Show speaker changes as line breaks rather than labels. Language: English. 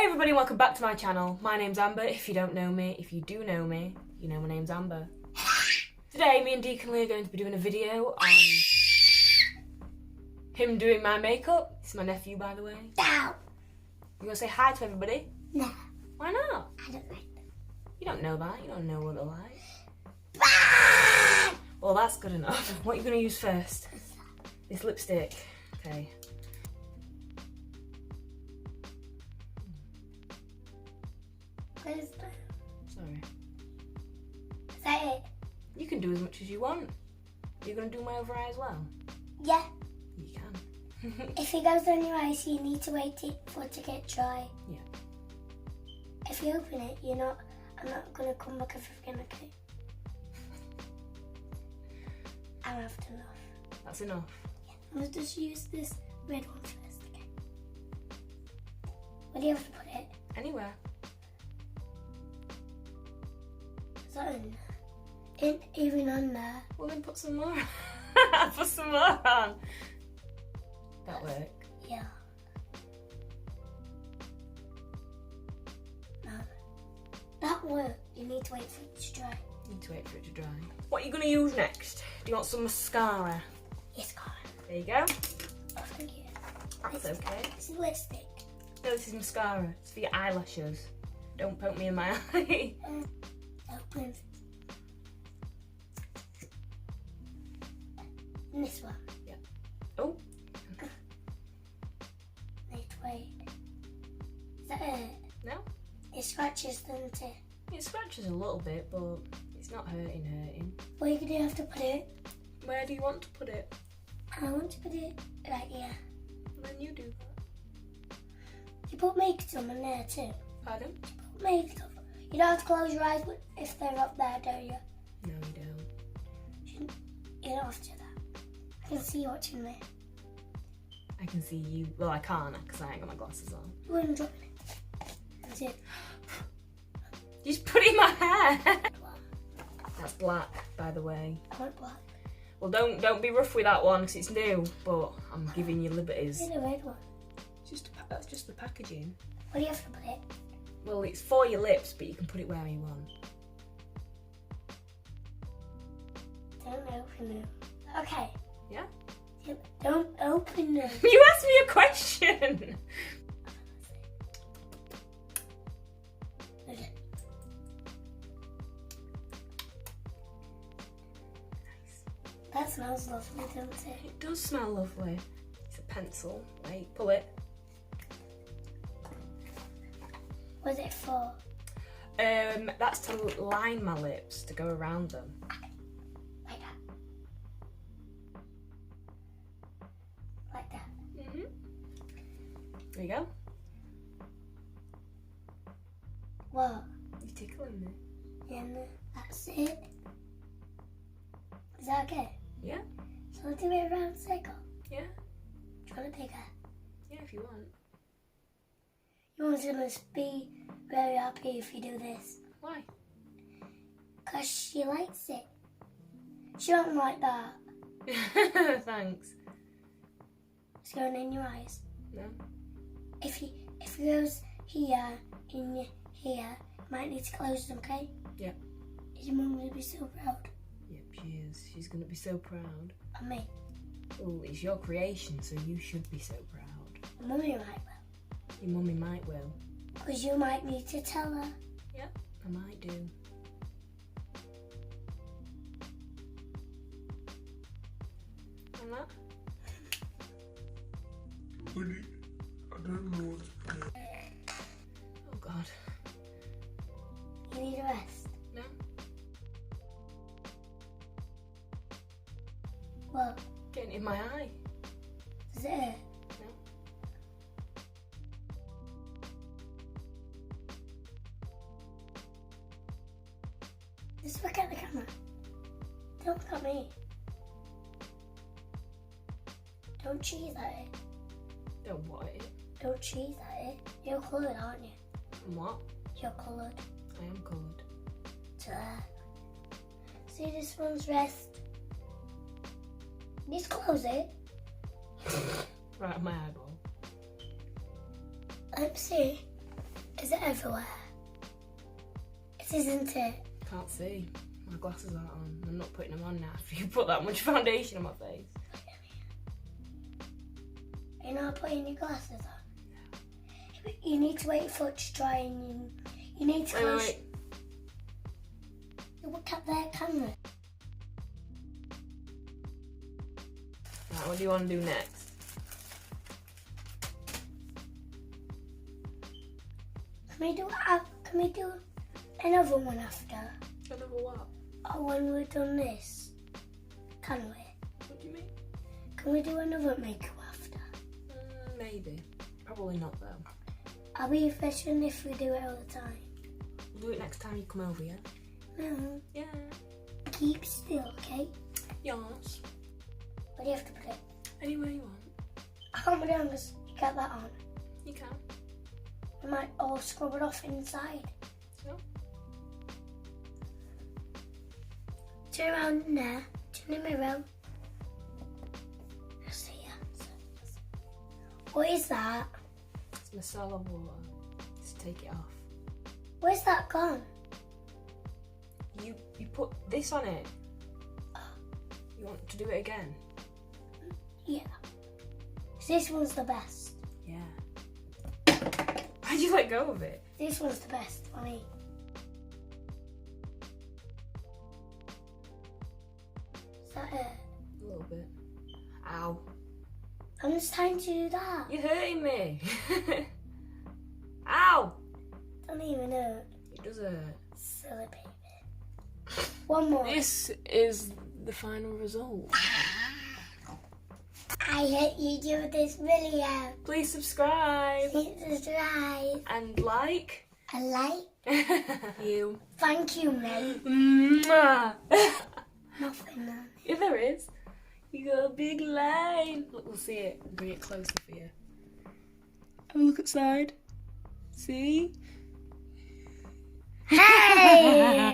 Everybody, welcome back to my channel. My name's Amber. If you don't know me, if you do know me, you know my name's Amber. Today, me and Deacon Lee are going to be doing a video on him doing my makeup. This is my nephew, by the way.
No.
You gonna say hi to everybody?
No.
Why not?
I don't like them.
You don't know that. You don't know what they're like.
Ah!
Well, that's good enough. What are you gonna use first? This lipstick. Okay.
What is that?
Sorry.
Is that it?
You can do as much as you want. You're gonna do my over eye as well?
Yeah.
You can.
If it goes on your eyes, you need to wait for it to get dry.
Yeah.
If you open it, I'm not going to come back if you're going to. I'm after enough.
That's enough.
Yeah. I'm going to just use this red one first, okay? Where do you have to put it?
Anywhere.
Is that in even on there?
Well, then put some more on. Put some more on. That work?
Yeah. No. That work. You need to wait for it to dry.
You need to wait for it to dry. What are you going to use next? Do you want some mascara?
Yes, Colin.
There you go.
Oh, thank you.
That's okay.
It's a lipstick.
No, this is mascara. It's for your eyelashes. Don't poke me in my eye.
Open. And this one.
Yeah. Oh.
Need to wait. Is that it?
No.
It scratches, doesn't it?
It scratches a little bit, but it's not hurting.
Where do you have to put it?
Where do you want to put it?
I want to put it right here.
Then you do that.
You put makeup on there too.
Pardon?
You put makeup. You don't have to close your eyes if they're up there, do you?
No, you don't.
You don't have to do that. I can see you watching me.
I can see you. Well, I can't because I ain't got my glasses on.
You wouldn't drop it. That's it.
You just put it in my hair. That's black, by the way.
I want black.
Well, don't be rough with that one because it's new. But I'm giving you liberties.
Get the red one.
That's just the packaging.
Where do you have to put it?
Well, it's for your lips, but you can put it where you want.
Don't open them. Okay.
Yeah?
Don't open them.
You asked me a question.
Okay. That smells lovely, doesn't it?
It does smell lovely. It's a pencil. Wait, pull it.
What's it for?
That's to line my lips, to go around them.
Like that. Like that.
Mhm. There you go.
What?
You're tickling me.
And that's it. Is that okay?
Yeah.
So I'll do it around circle.
Yeah.
Do you want it bigger?
Yeah, if you want.
Your mom's gonna be very happy if you do this.
Why?
Because she likes it. She won't like that.
Thanks.
It's going in your eyes.
No.
If it goes here, in here, you might need to close them, okay?
Yeah.
Is your mum gonna be so proud
Yep, she is. She's gonna be so proud.
of me?
Oh, it's your creation, so you should be so proud.
Mummy might will.
Your mummy might will.
Because you might need to tell her.
Yep, I might do. And that?
I don't know what to do.
Oh God.
You need a rest.
No?
What?
Getting in my eye.
Does it hurt?
No?
Just look at the camera. Don't look at me. Don't cheese at it.
Don't what it?
Don't cheese at it. You're coloured, aren't you?
And what?
You're coloured.
I am coloured.
To there. See, this one's rest. You need to close it.
Right on my eyeball.
See. Is it everywhere? It isn't it?
Can't see. My glasses aren't on. I'm not putting them on now if you put that much foundation on my face.
You're not putting your glasses on? But you need to wait for it to dry and you need to
Wait.
look at their camera.
Right, what do you want to do next?
Can we do another one after?
Another what?
Oh, when we've done this? Can we?
What do you mean?
Can we do another makeup after?
Maybe. Probably not though.
I'll be efficient if we do it all the time.
We'll do it next time you come over, yeah?
No.
Yeah.
Keep still, okay?
Yes.
Where do you have to put it?
Anywhere you want.
I can't put it on because you get that on.
You can.
I might all scrub it off inside.
So?
Turn around in there. Turn the mirror. That's the answer. What is that?
It's masala water. Just take it off.
Where's that gone?
You put this on it. You want to do it again?
Yeah. This one's the best.
Yeah. Why'd you let go of it?
This one's the best for me. Is that it?
A little bit. Ow.
I'm just trying to do that.
You're hurting me. Ow.
Don't even know.
It does hurt.
Silly baby. One more.
This is the final result.
I hope you do this video.
Please subscribe.
Please subscribe.
And like.
I like.
You.
Thank you, mate.
Mwah.
Nothing on it.
Yeah, there is. You got a big line. Look, we'll see it. I'll bring it closer for you. Have a look outside. See?
Hey!